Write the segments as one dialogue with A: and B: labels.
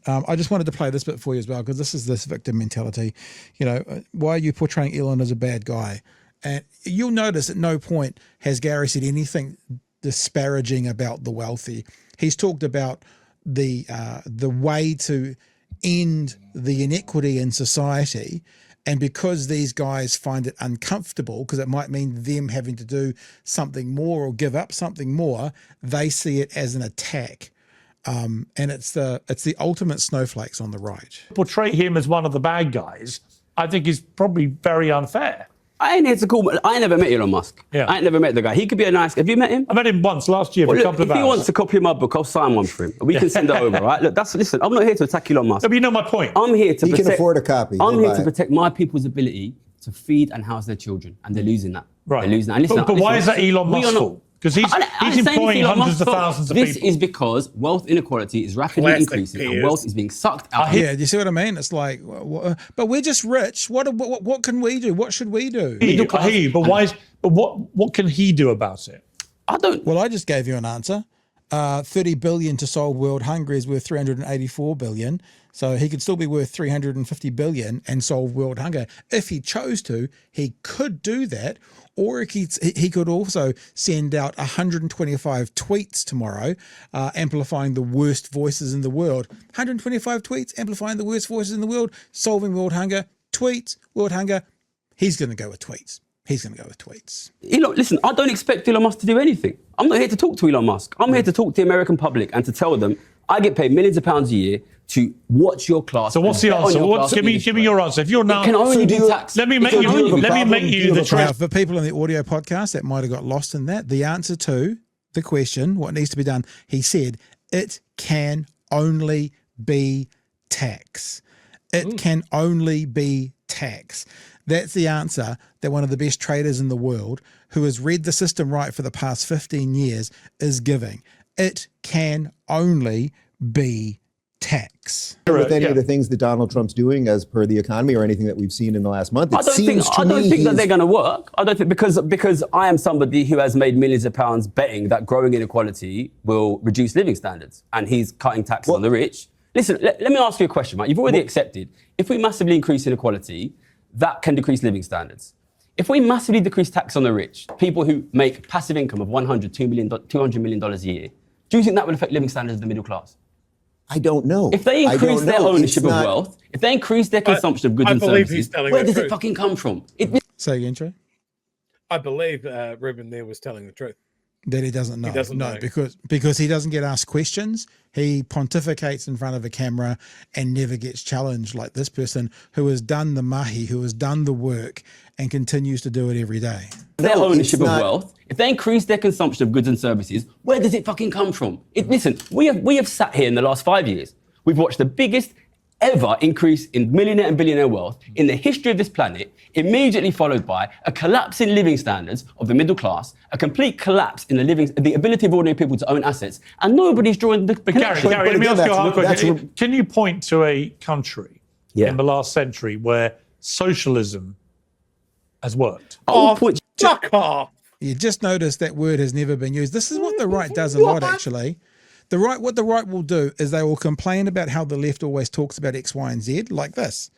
A: I just wanted to play this bit for you as well, because this is this victim mentality. Why are you portraying Elon as a bad guy? And you'll notice at no point has Gary said anything disparaging about the wealthy. He's talked about the way to end the inequity in society, and because these guys find it uncomfortable, because it might mean them having to do something more or give up something more, they see it as an attack. And it's the ultimate snowflakes on the right.
B: Portray him as one of the bad guys, I think, is probably very unfair.
C: I ain't here to call. I ain't never met Elon Musk.
B: Yeah.
C: I ain't never met the guy. He could be a nice. Have you met him?
B: I met him once last year for a couple of hours.
C: If he wants a copy of my book, I'll sign one for him. We can send it over, right? Look, listen. I'm not here to attack Elon Musk.
B: No, but you know my point.
C: I'm here to protect.
D: He can afford a copy.
C: I'm here to protect my people's ability to feed and house their children, and they're losing that.
B: Right.
C: They're losing that. And listen,
B: but why is that Elon Musk's fault? Because he's employing hundreds of thousands of people.
C: This is because wealth inequality is rapidly increasing, and wealth is being sucked out.
A: Yeah, do you see what I mean? It's like, but we're just rich. What can we do? What should we do?
B: I hear you, but why? But what can he do about it?
C: I don't.
A: Well, I just gave you an answer. 30 billion to solve world hunger is worth 384 billion. So he could still be worth 350 billion and solve world hunger. If he chose to, he could do that. Or he could also send out 125 tweets tomorrow, amplifying the worst voices in the world. 125 tweets, amplifying the worst voices in the world, solving world hunger, tweets, world hunger. He's going to go with tweets. He's going to go with tweets.
C: Elon, listen, I don't expect Elon Musk to do anything. I'm not here to talk to Elon Musk. I'm here to talk to the American public and to tell them I get paid millions of pounds a year to watch your class.
B: So what's the answer? Give me your answer. If you're now,
C: can only be taxed.
B: Let me make you the truth.
A: Now, for people in the audio podcast that might have got lost in that, the answer to the question, what needs to be done, he said, it can only be tax. It can only be tax. That's the answer that one of the best traders in the world, who has read the system right for the past 15 years, is giving. It can only be tax.
D: With any of the things that Donald Trump's doing as per the economy or anything that we've seen in the last month,
C: I don't think that they're going to work. I don't think because I am somebody who has made millions of pounds betting that growing inequality will reduce living standards, and he's cutting taxes on the rich. Listen, let me ask you a question, Mike. You've already accepted if we massively increase inequality, that can decrease living standards. If we massively decrease tax on the rich, people who make passive income of $100, $200 million a year, do you think that will affect living standards of the middle class?
D: I don't know.
C: If they increase their ownership of wealth, if they increase their consumption of goods and services, where does it fucking come from?
A: Say again, Trey?
E: I believe Ruben there was telling the truth.
A: That he doesn't know.
E: He doesn't know.
A: Because he doesn't get asked questions. He pontificates in front of a camera and never gets challenged, like this person who has done the mahi, who has done the work and continues to do it every day.
C: Their ownership of wealth, if they increase their consumption of goods and services, where does it fucking come from? Listen, we have sat here in the last 5 years. We've watched the biggest ever increase in millionaire and billionaire wealth in the history of this planet, immediately followed by a collapse in living standards of the middle class, a complete collapse in the ability of ordinary people to own assets, and nobody's drawing the connection.
B: Gary, let me ask you a hard question. Can you point to a country in the last century where socialism has worked?
E: Fuck off!
A: You just notice that word has never been used. This is what the right does a lot, actually. What the right will do is they will complain about how the left always talks about X, Y, and Z, like this.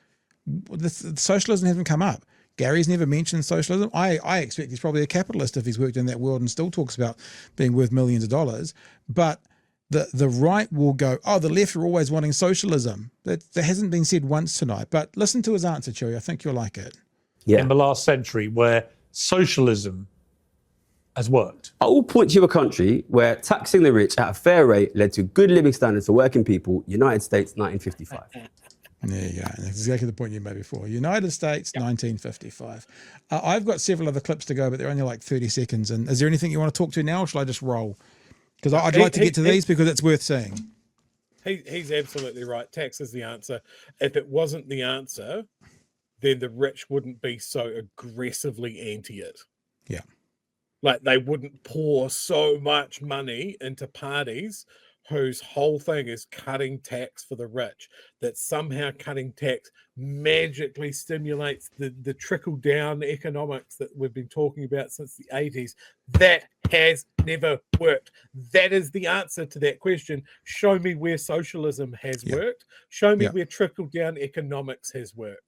A: Socialism hasn't come up. Gary's never mentioned socialism. I expect he's probably a capitalist if he's worked in that world and still talks about being worth millions of dollars. But the right will go, oh, the left are always wanting socialism. That hasn't been said once tonight. But listen to his answer, Chewie. I think you'll like it.
B: Yeah. In the last century where socialism has worked.
C: I will point to a country where taxing the rich at a fair rate led to good living standards for working people, United States, 1955.
A: There you go. That's exactly the point you made before. United States, 1955. I've got several other clips to go, but they're only like 30 seconds. And is there anything you want to talk to now, or shall I just roll? Because I'd like to get to these because it's worth seeing.
E: He's absolutely right. Tax is the answer. If it wasn't the answer, then the rich wouldn't be so aggressively anti it.
A: Yeah.
E: Like they wouldn't pour so much money into parties whose whole thing is cutting tax for the rich, that somehow cutting tax magically stimulates the trickle down economics that we've been talking about since the 80s. That has never worked. That is the answer to that question. Show me where socialism has worked. Show me where trickle down economics has worked.